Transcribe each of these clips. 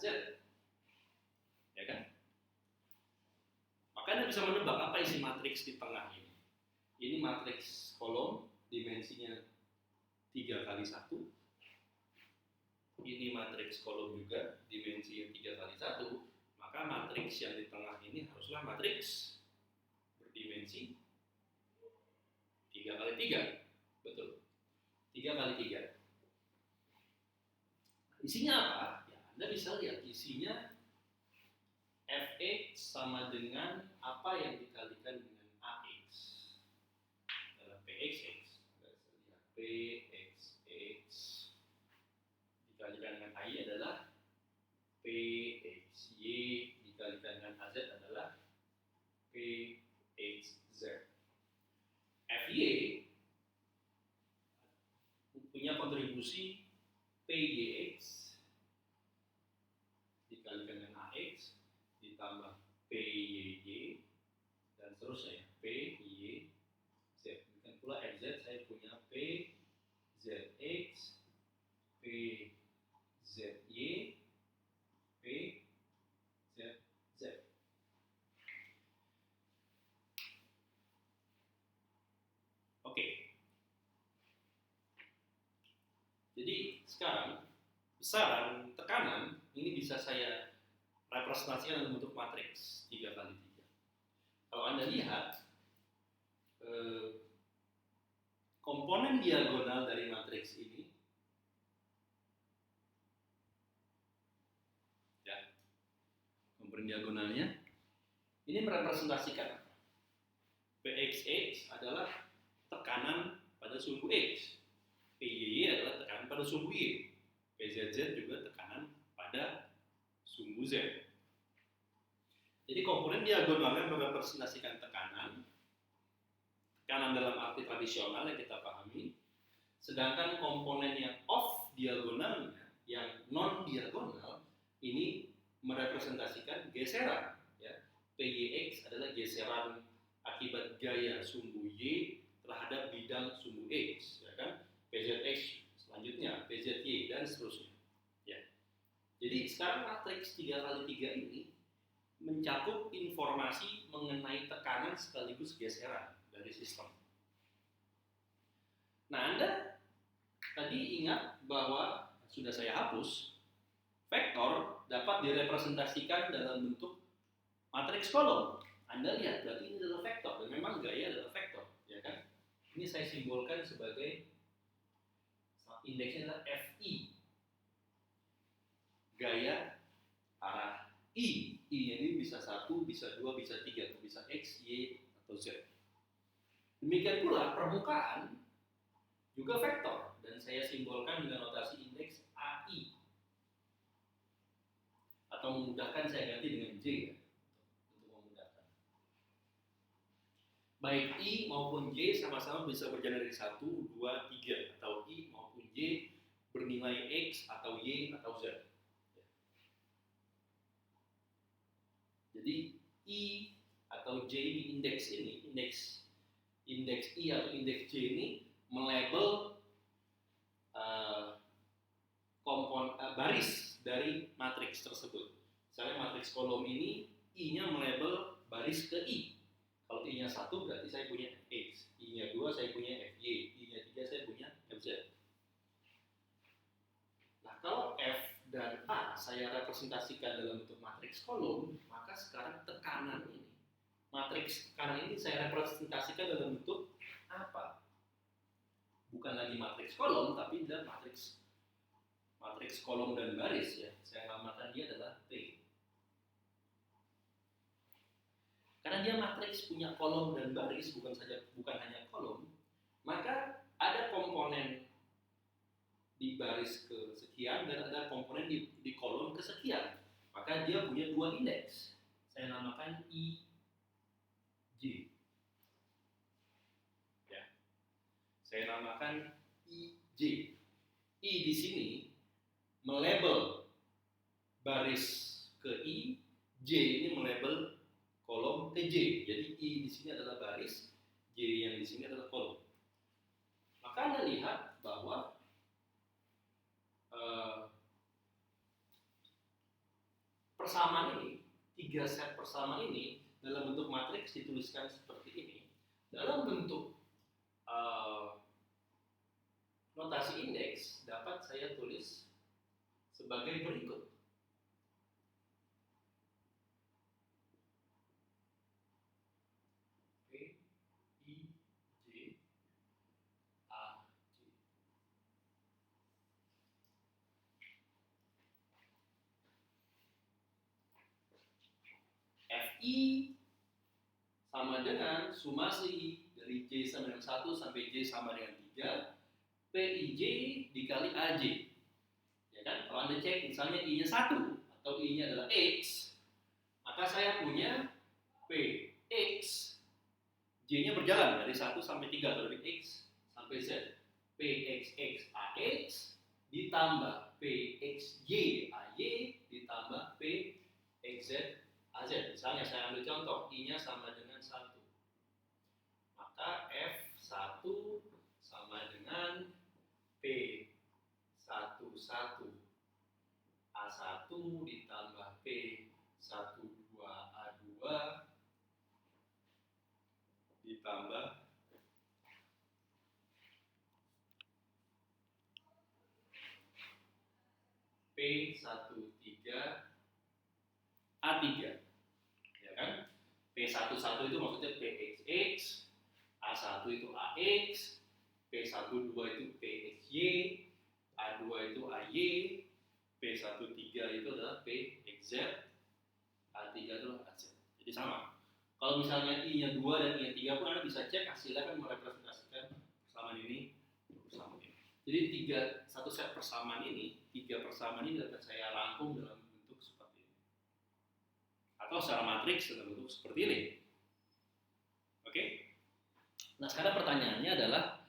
AZ. Ya kan? Maka Anda bisa menebak apa isi matriks di tengah ini. Ini matriks kolom, dimensinya 3 kali 1. Ini matriks kolom juga, dimensinya 3 kali 1. Maka matriks yang di tengah ini haruslah matriks berdimensi 3 kali 3. Betul. 3 kali 3. Isinya apa? Ya, Anda bisa lihat isinya Fx sama dengan apa yang dikalikan dengan Ax adalah Pxx. Anda bisa lihat Pxx dikalikan dengan Ai adalah Pxy dikalikan dengan Az adalah Pxz. Fy punya kontribusi Pyx dikalikan dengan Ax ditambah Pyy dan seterusnya, Pyz. Demikian pula Fz, saya punya Pzx, Pzy, Pzz. Oke. Jadi sekarang besaran tekanan ini bisa saya representasikan dalam bentuk matriks 3 kali 3. Kalau Anda lihat komponen diagonal dari matriks ini, ya, komponen diagonalnya ini merepresentasikan apa? Pxx adalah tekanan pada sumbu X, Py adalah tekanan pada sumbu Y, Pzz juga tekanan pada sumbu Z. Jadi komponen diagonalnya merepresentasikan tekanan dalam arti tradisional yang kita pahami, sedangkan komponen yang off diagonalnya, yang non diagonal, ini merepresentasikan geseran. Ya. Pyx adalah geseran akibat gaya sumbu Y terhadap bidang sumbu X, ya kan? Pzx selanjutnya, Pzy dan seterusnya. Ya. Jadi sekarang matriks 3 kali 3 ini mencakup informasi mengenai tekanan sekaligus geseran dari sistem. Nah, Anda tadi ingat bahwa sudah saya hapus, vektor dapat direpresentasikan dalam bentuk matriks kolom. Anda lihat, berarti ini adalah vektor, dan memang gaya adalah vektor, ya kan? Ini saya simbolkan sebagai indeksnya adalah Fi. Gaya arah I. I ini bisa 1, bisa 2, bisa 3, atau bisa X, Y, atau Z. Demikian pula permukaan juga vektor, dan saya simbolkan dengan notasi indeks AI. Atau memudahkan saya ganti dengan J, ya, untuk memudahkan. Baik I maupun J sama-sama bisa berjalan dari 1, 2, 3, atau I maupun J bernilai X atau Y atau Z. Jadi I atau J di indeks ini, indeks I atau indeks J ini melabel baris dari matriks tersebut. Misalnya matriks kolom ini I-nya melabel baris ke I. Kalau I-nya 1 berarti saya punya Fx, I-nya 2 saya punya Fy, I-nya 3 saya punya Fz. Nah, kalau F dan A saya representasikan dalam bentuk matriks kolom, maka sekarang tekanan ini, matriks tekanan ini saya representasikan dalam bentuk apa? Bukan lagi matriks kolom, tapi dalam matriks kolom dan baris, ya. Saya namakan dia adalah T. Karena dia matriks punya kolom dan baris, bukan hanya kolom, maka ada komponen di baris kesekian dan ada komponen di kolom kesekian. Maka dia punya 2 indeks. Saya namakan IJ. Ya. Saya namakan IJ. I di sini melabel baris ke I, J ini melabel kolom ke J. Jadi I di sini adalah baris, J yang di sini adalah kolom. Maka Anda lihat bahwa persamaan ini, 3 set persamaan ini dalam bentuk matriks dituliskan seperti ini. Dalam bentuk notasi indeks dapat saya tulis sebagai berikut. P, I, J, A, J. Fi sama dengan sumasi dari J sama dengan 1 sampai J sama dengan 3, PIJ dikali AJ. Ya kan? Kalau Anda cek misalnya I-nya 1 atau I-nya adalah X, maka saya punya PX, J-nya berjalan dari 1 sampai 3 atau dari X sampai Z. PXX AX ditambah PXY AY ditambah PXZ AZ. Misalnya saya ambil contoh, I-nya sama dengan 1. Maka F1 sama dengan P11 A1 ditambah P12A2 ditambah P13A3. Ya kan? P11 itu maksudnya PXX, A1 itu AX, P12 itu PXY, A2 itu AY, P13 itu adalah PXZ, A3 itu adalah AZ. Jadi sama. Kalau misalnya I-nya 2 dan I-nya 3 pun Anda bisa cek hasilnya kan merepresentasikan persamaan ini, persamaan ini. Jadi satu set persamaan ini, 3 persamaan ini dapat saya rangkum dalam bentuk seperti ini. Atau secara matriks dalam bentuk seperti ini. Oke? Nah, sekarang pertanyaannya adalah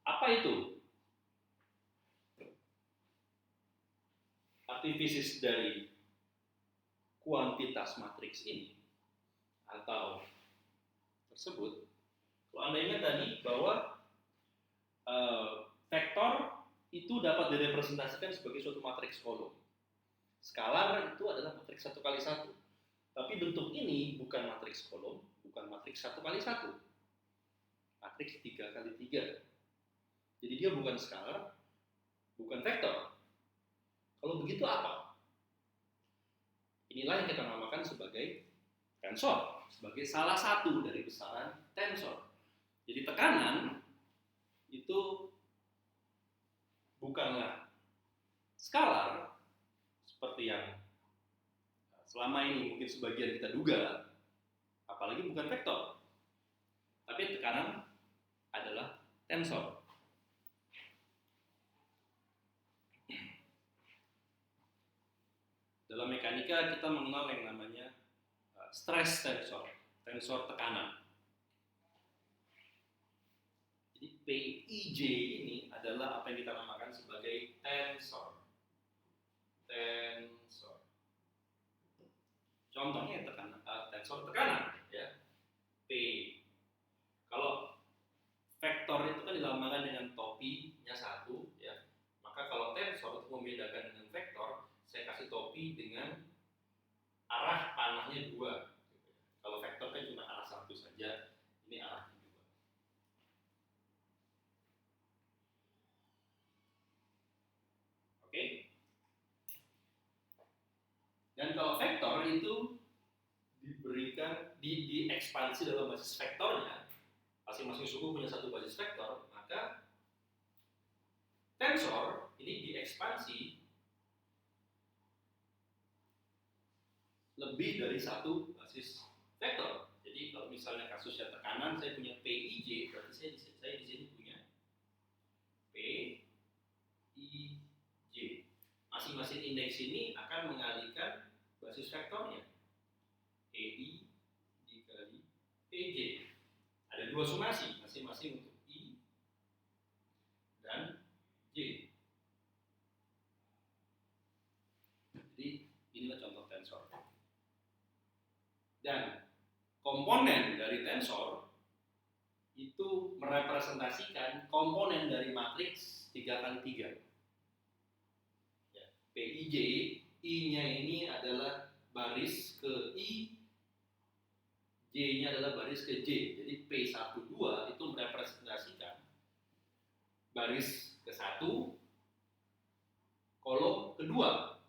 apa itu aktivitas dari kuantitas matriks ini atau tersebut? Kalau Anda ingat tadi bahwa vektor itu dapat direpresentasikan sebagai suatu matriks kolom. Skalar itu adalah matriks 1 kali 1. Tapi bentuk ini bukan matriks kolom, bukan matriks 1 kali 1. Matriks 3 kali 3. Jadi dia bukan skalar, bukan vektor. Kalau begitu apa? Inilah yang kita namakan sebagai tensor, sebagai salah satu dari besaran tensor. Jadi tekanan itu bukanlah skalar seperti yang selama ini mungkin sebagian kita duga, apalagi bukan vektor. Tapi tekanan adalah tensor. Dalam mekanika kita mengenal yang namanya stress tensor, tensor tekanan. Jadi PIJ ini adalah apa yang kita namakan sebagai tensor. Tensor. Contohnya tensor tekanan, ya. P. Kalau vektor itu kan dilambangkan dengan topinya 1, ya. Maka kalau tensor untuk membedakan dengan vektor, saya kasih topi dengan arah panahnya 2. Kalau vektor kan cuma arah 1 saja, ini arahnya 2. Oke? Dan kalau vektor itu diberikan diekspansi dalam basis vektornya, masing-masing suku punya satu basis vektor, maka tensor ini diekspansi lebih dari satu basis vektor. Jadi kalau misalnya kasusnya tekanan, saya punya PIJ, berarti saya di sini punya PIJ. Masing-masing indeks ini akan mengalihkan basis vektornya. EI dikali PJ. Ada 2 sumasi, masing-masing untuk I dan J. Jadi inilah contoh tensor. Dan komponen dari tensor itu merepresentasikan komponen dari matriks 3 kali 3. PIJ, I-nya ini adalah baris ke I, J-nya adalah baris ke J. Jadi P12 itu merepresentasikan baris ke-1, kolom kedua.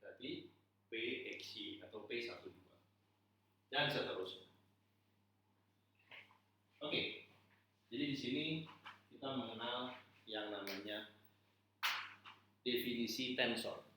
Berarti PXY atau P12. Dan seterusnya. Oke. Jadi di sini kita mengenal yang namanya definisi tensor.